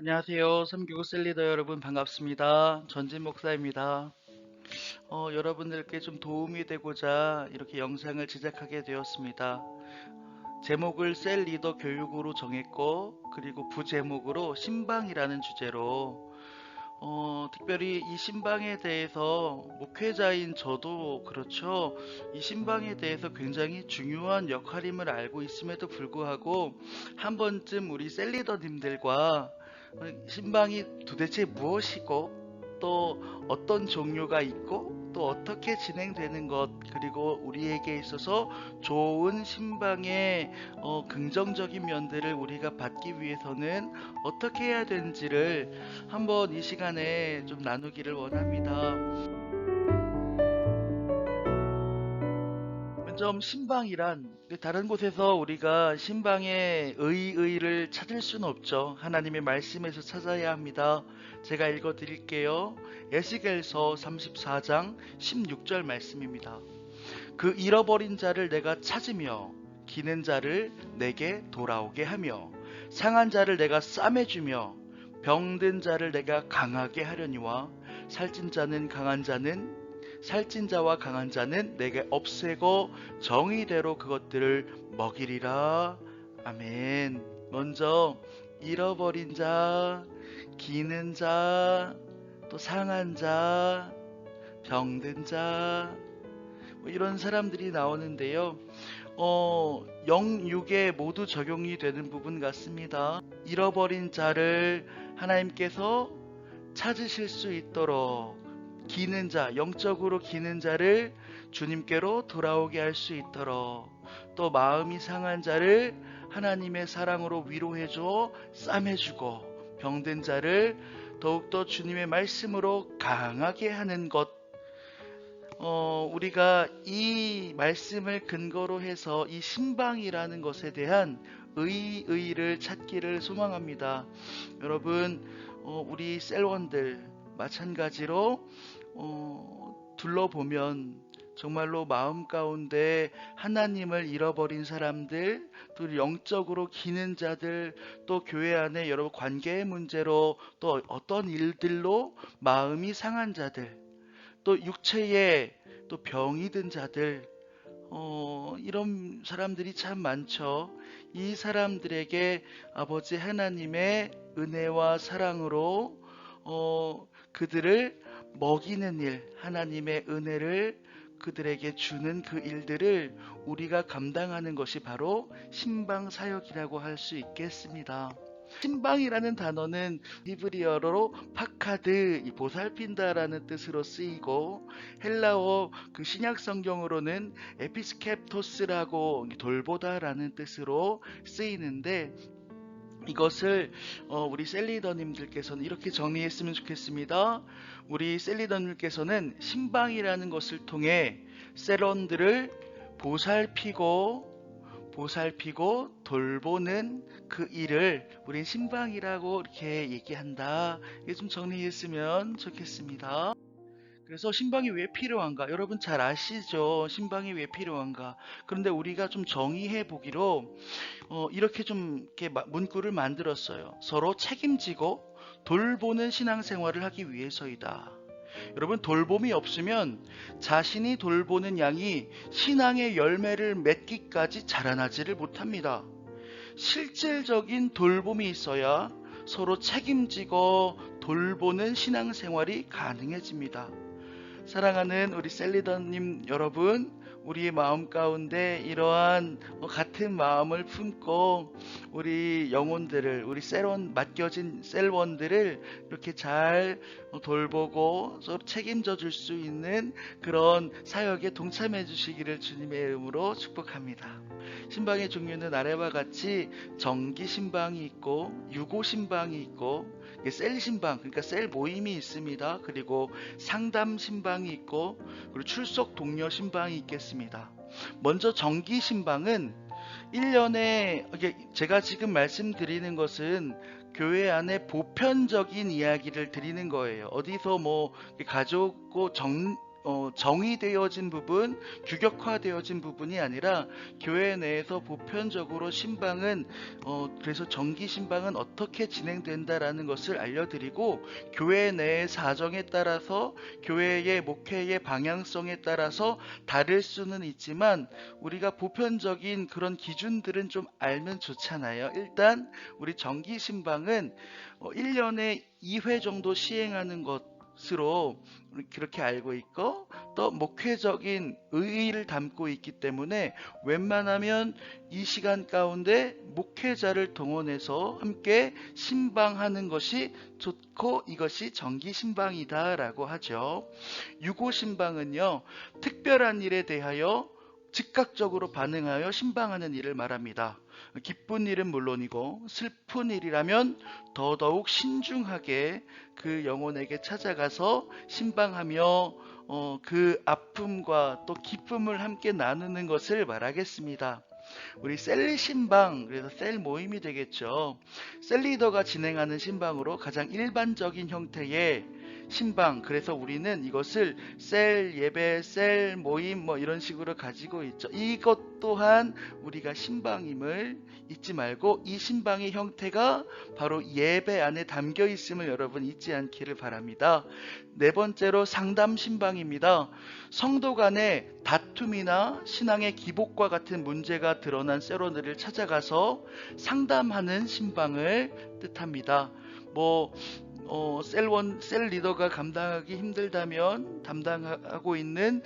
안녕하세요. 삼교구 셀리더 여러분 반갑습니다. 전진 목사입니다. 여러분들께 좀 도움이 되고자 이렇게 영상을 제작하게 되었습니다. 제목을 셀리더 교육으로 정했고, 그리고 부제목으로 신방이라는 주제로 특별히 이 신방에 대해서 목회자인 저도 그렇죠. 이 신방에 대해서 굉장히 중요한 역할임을 알고 있음에도 불구하고 한 번쯤 우리 셀리더님들과 신방이 도대체 무엇이고 또 어떤 종류가 있고 또 어떻게 진행되는 것, 그리고 우리에게 있어서 좋은 신방의 긍정적인 면들을 우리가 받기 위해서는 어떻게 해야 되는지를 한번 이 시간에 좀 나누기를 원합니다. 먼저 신방이란, 다른 곳에서 우리가 신방의 의의를 찾을 수는 없죠. 하나님의 말씀에서 찾아야 합니다. 제가 읽어 드릴게요. 에스겔서 34장 16절 말씀입니다. 그 잃어버린 자를 내가 찾으며 기는 자를 내게 돌아오게 하며 상한 자를 내가 싸매주며 병든 자를 내가 강하게 하려니와 살찐 자와 강한 자는 내게 없애고 정의대로 그것들을 먹이리라. 아멘. 먼저 잃어버린 자, 기는 자, 또 상한 자, 병든 자, 뭐 이런 사람들이 나오는데요. 영육에 모두 적용이 되는 부분 같습니다. 잃어버린 자를 하나님께서 찾으실 수 있도록, 기는 자, 영적으로 기는 자를 주님께로 돌아오게 할 수 있도록, 또 마음이 상한 자를 하나님의 사랑으로 위로해줘 싸매주고, 병든 자를 더욱더 주님의 말씀으로 강하게 하는 것, 우리가 이 말씀을 근거로 해서 이 신방이라는 것에 대한 의의를 찾기를 소망합니다. 여러분, 우리 셀원들 마찬가지로 둘러보면 정말로 마음 가운데 하나님을 잃어버린 사람들, 또 영적으로 기는 자들, 또 교회 안에 여러 관계의 문제로 또 어떤 일들로 마음이 상한 자들, 또 육체에 또 병이 든 자들, 이런 사람들이 참 많죠. 이 사람들에게 아버지 하나님의 은혜와 사랑으로 그들을 먹이는 일, 하나님의 은혜를 그들에게 주는 그 일들을 우리가 감당하는 것이 바로 신방 사역이라고 할 수 있겠습니다. 신방이라는 단어는 히브리어로 파카드, 보살핀다라는 뜻으로 쓰이고, 헬라어 그 신약 성경으로는 에피스케토스라고 돌보다라는 뜻으로 쓰이는데, 이것을 우리 셀리더님들께서는 이렇게 정리했으면 좋겠습니다. 우리 셀리더님께서는 신방이라는 것을 통해 셀원들을 보살피고 돌보는 그 일을 우린 신방이라고 이렇게 얘기한다. 이게 좀 정리했으면 좋겠습니다. 그래서 신방이 왜 필요한가? 여러분 잘 아시죠? 신방이 왜 필요한가? 그런데 우리가 좀 정의해 보기로 이렇게 좀 이렇게 문구를 만들었어요. 서로 책임지고 돌보는 신앙생활을 하기 위해서이다. 여러분, 돌봄이 없으면 자신이 돌보는 양이 신앙의 열매를 맺기까지 자라나지를 못합니다. 실질적인 돌봄이 있어야 서로 책임지고 돌보는 신앙생활이 가능해집니다. 사랑하는 우리 셀리더님 여러분, 우리의 마음 가운데 이러한 같은 마음을 품고 우리 영혼들을, 우리 맡겨진 셀원들을 이렇게 잘 돌보고 서로 책임져 줄 수 있는 그런 사역에 동참해 주시기를 주님의 이름으로 축복합니다. 신방의 종류는 아래와 같이 정기 신방이 있고, 유고 신방이 있고, 셀 신방, 그러니까 셀 모임이 있습니다. 그리고 상담 신방이 있고, 그리고 출석 동료 신방이 있겠습니다. 먼저 정기 신방은 1년에, 제가 지금 말씀드리는 것은 교회 안에 보편적인 이야기를 드리는 거예요. 어디서 뭐 가져오고 정의되어진 부분, 규격화되어진 부분이 아니라 교회 내에서 보편적으로 신방은 그래서 정기 신방은 어떻게 진행된다라는 것을 알려드리고, 교회 내의 사정에 따라서 교회의 목회의 방향성에 따라서 다를 수는 있지만 우리가 보편적인 그런 기준들은 좀 알면 좋잖아요. 일단 우리 정기 신방은 1년에 2회 정도 시행하는 것으로 그렇게 알고 있고, 또 목회적인 의의를 담고 있기 때문에 웬만하면 이 시간 가운데 목회자를 동원해서 함께 신방하는 것이 좋고, 이것이 정기 신방이다 라고 하죠. 유고 신방은요, 특별한 일에 대하여 즉각적으로 반응하여 신방하는 일을 말합니다. 기쁜 일은 물론이고 슬픈 일이라면 더더욱 신중하게 그 영혼에게 찾아가서 신방하며 그 아픔과 또 기쁨을 함께 나누는 것을 말하겠습니다. 우리 셀리 신방, 그래서 셀 모임이 되겠죠. 셀 리더가 진행하는 신방으로 가장 일반적인 형태의 신방, 그래서 우리는 이것을 셀 예배, 셀 모임 뭐 이런 식으로 가지고 있죠. 이것 또한 우리가 신방임을 잊지 말고, 이 신방의 형태가 바로 예배 안에 담겨 있음을 여러분 잊지 않기를 바랍니다. 네 번째로 상담 신방입니다. 성도 간의 다툼이나 신앙의 기복과 같은 문제가 드러난 셀원들을 찾아가서 상담하는 신방을 뜻합니다. 셀 리더가 감당하기 힘들다면 담당하고 있는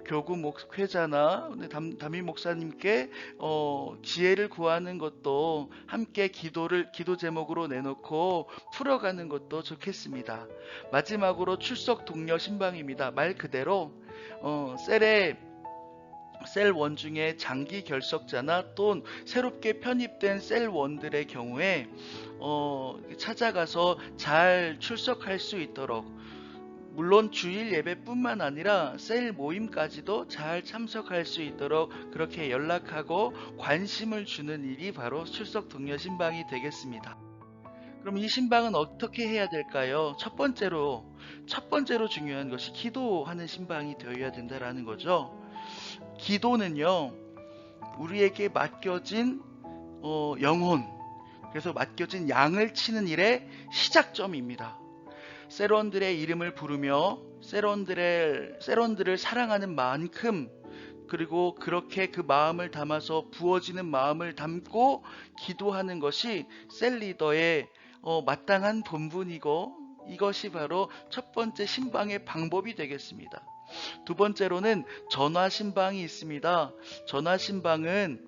교구 목회자나 담임 목사님께 지혜를 구하는 것도 함께 기도 제목으로 내놓고 풀어가는 것도 좋겠습니다. 마지막으로 출석 동료 신방입니다. 말 그대로 셀원 중에 장기 결석자나 또 새롭게 편입된 셀원들의 경우에 찾아가서 잘 출석할 수 있도록, 물론 주일 예배뿐만 아니라 셀 모임까지도 잘 참석할 수 있도록 그렇게 연락하고 관심을 주는 일이 바로 출석 동료 신방이 되겠습니다. 그럼 이 신방은 어떻게 해야 될까요? 첫 번째로 중요한 것이 기도하는 신방이 되어야 된다라는 거죠. 기도는요, 우리에게 맡겨진 영혼, 그래서 맡겨진 양을 치는 일의 시작점입니다. 셀원들의 이름을 부르며 셀원들을 사랑하는 만큼, 그리고 그렇게 그 마음을 담아서 부어지는 마음을 담고 기도하는 것이 셀 리더의 마땅한 본분이고, 이것이 바로 첫 번째 신방의 방법이 되겠습니다. 두 번째로는 전화 신방이 있습니다. 전화 신방은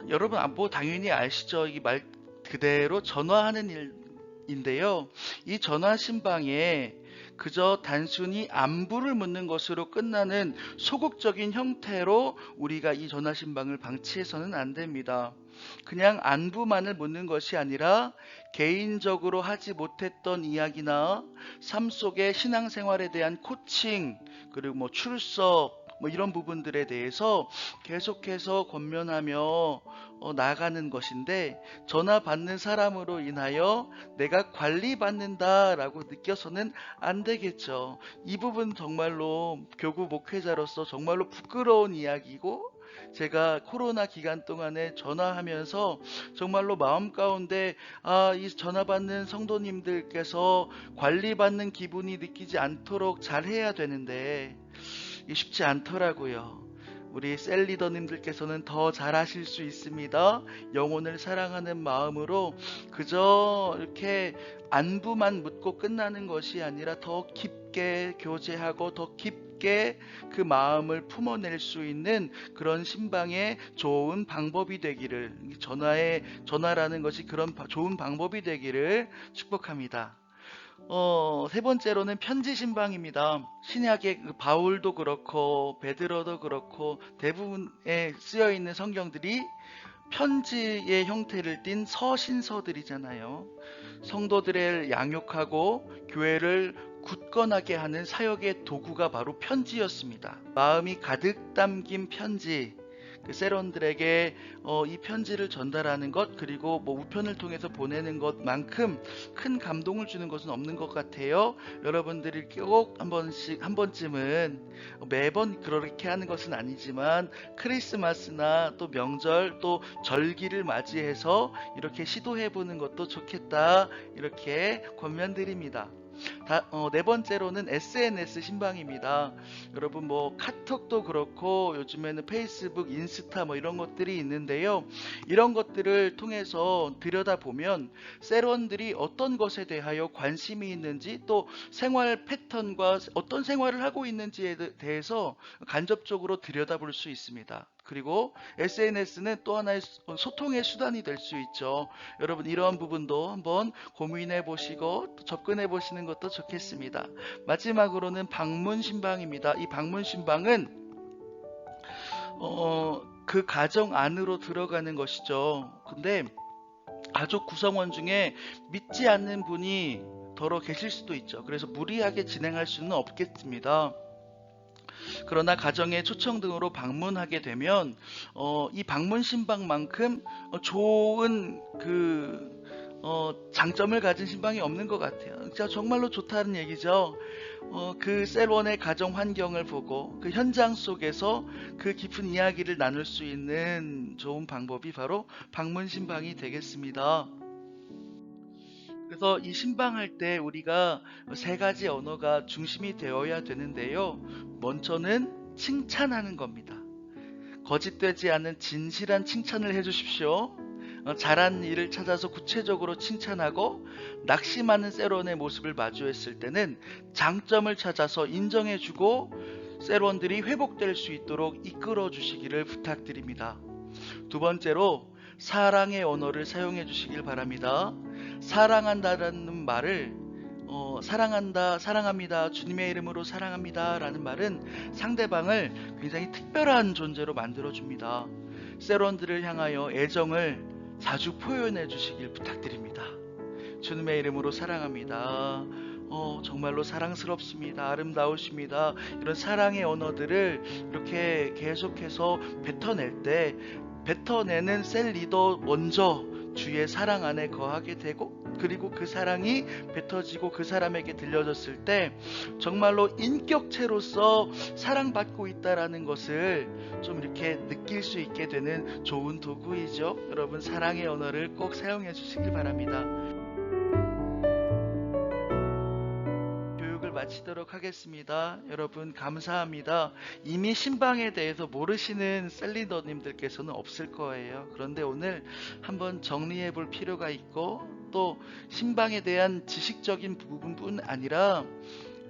여러분 당연히 아시죠? 이 말 그대로 전화하는 일인데요. 이 전화 신방에 그저 단순히 안부를 묻는 것으로 끝나는 소극적인 형태로 우리가 이 전화 신방을 방치해서는 안 됩니다. 그냥 안부만을 묻는 것이 아니라 개인적으로 하지 못했던 이야기나 삶 속의 신앙생활에 대한 코칭, 그리고 출석, 이런 부분들에 대해서 계속해서 권면하며 나아가는 것인데, 전화 받는 사람으로 인하여 내가 관리받는다라고 느껴서는 안 되겠죠. 이 부분 정말로 교구 목회자로서 정말로 부끄러운 이야기고, 제가 코로나 기간 동안에 전화하면서 정말로 마음 가운데 이 전화 받는 성도님들께서 관리받는 기분이 느끼지 않도록 잘해야 되는데 이게 쉽지 않더라고요. 우리 셀 리더님들께서는 더 잘하실 수 있습니다. 영혼을 사랑하는 마음으로 그저 이렇게 안부만 묻고 끝나는 것이 아니라 더 깊게 교제하고 더 깊게 그 마음을 품어낼 수 있는 그런 신방의 좋은 방법이 되기를, 전화라는 것이 그런 좋은 방법이 되기를 축복합니다. 세 번째로는 편지 신방입니다. 신약의 바울도 그렇고 베드로도 그렇고 대부분에 쓰여 있는 성경들이 편지의 형태를 띤 서신서들이잖아요. 성도들을 양육하고 교회를 굳건하게 하는 사역의 도구가 바로 편지였습니다. 마음이 가득 담긴 편지, 그 세론들에게 이 편지를 전달하는 것, 그리고 뭐 우편을 통해서 보내는 것만큼 큰 감동을 주는 것은 없는 것 같아요. 여러분들이 꼭 한 번쯤은, 매번 그렇게 하는 것은 아니지만 크리스마스나 또 명절 또 절기를 맞이해서 이렇게 시도해 보는 것도 좋겠다, 이렇게 권면드립니다. 네 번째로는 SNS 신방입니다. 여러분 뭐 카톡도 그렇고 요즘에는 페이스북, 인스타 뭐 이런 것들이 있는데요. 이런 것들을 통해서 들여다보면 세론들이 어떤 것에 대하여 관심이 있는지, 또 생활 패턴과 어떤 생활을 하고 있는지에 대해서 간접적으로 들여다볼 수 있습니다. 그리고 SNS는 또 하나의 소통의 수단이 될 수 있죠. 여러분 이러한 부분도 한번 고민해 보시고 접근해 보시는 것도 좋겠습니다. 마지막으로는 방문 신방입니다. 이 방문 신방은 그 가정 안으로 들어가는 것이죠. 근데 가족 구성원 중에 믿지 않는 분이 더러 계실 수도 있죠. 그래서 무리하게 진행할 수는 없겠습니다. 그러나 가정의 초청 등으로 방문하게 되면 이 방문 신방만큼 좋은 장점을 가진 신방이 없는 것 같아요. 진짜 정말로 좋다는 얘기죠. 그 셀원의 가정 환경을 보고 그 현장 속에서 그 깊은 이야기를 나눌 수 있는 좋은 방법이 바로 방문 신방이 되겠습니다. 그래서 이 신방할 때 우리가 세 가지 언어가 중심이 되어야 되는데요. 먼저는 칭찬하는 겁니다. 거짓되지 않은 진실한 칭찬을 해주십시오. 잘한 일을 찾아서 구체적으로 칭찬하고, 낙심하는 세론의 모습을 마주했을 때는 장점을 찾아서 인정해주고 세론들이 회복될 수 있도록 이끌어 주시기를 부탁드립니다. 두 번째로 사랑의 언어를 사용해 주시길 바랍니다. 사랑한다라는 말을 사랑한다, 사랑합니다, 주님의 이름으로 사랑합니다 라는 말은 상대방을 굉장히 특별한 존재로 만들어줍니다. 세론들을 향하여 애정을 자주 표현해 주시길 부탁드립니다. 주님의 이름으로 사랑합니다. 정말로 사랑스럽습니다. 아름다우십니다. 이런 사랑의 언어들을 이렇게 계속해서 뱉어낼 때, 뱉어내는 셀 리더 먼저 주의 사랑 안에 거하게 되고, 그리고 그 사랑이 뱉어지고 그 사람에게 들려졌을 때 정말로 인격체로서 사랑받고 있다라는 것을 좀 이렇게 느낄 수 있게 되는 좋은 도구이죠. 여러분 사랑의 언어를 꼭 사용해 주시길 바랍니다. 교육을 마치도록 하겠습니다. 여러분 감사합니다. 이미 신방에 대해서 모르시는 셀리더님들께서는 없을 거예요. 그런데 오늘 한번 정리해 볼 필요가 있고, 또 신방에 대한 지식적인 부분뿐 아니라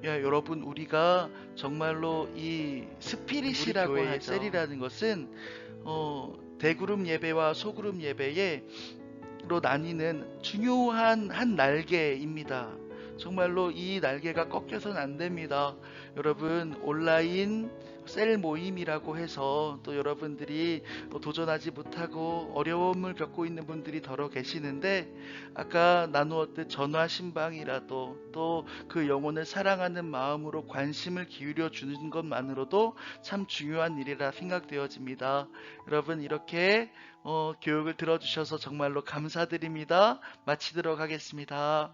여러분 우리가 정말로 이 스피릿이라고 할 셀이라는 것은 대그룹 예배와 소그룹 예배로 나뉘는 중요한 한 날개입니다. 정말로 이 날개가 꺾여서는 안 됩니다. 여러분 온라인 셀 모임이라고 해서 또 여러분들이 도전하지 못하고 어려움을 겪고 있는 분들이 더러 계시는데, 아까 나누었듯 전화 신방이라도 또 그 영혼을 사랑하는 마음으로 관심을 기울여 주는 것만으로도 참 중요한 일이라 생각되어집니다. 여러분 이렇게 교육을 들어주셔서 정말로 감사드립니다. 마치도록 하겠습니다.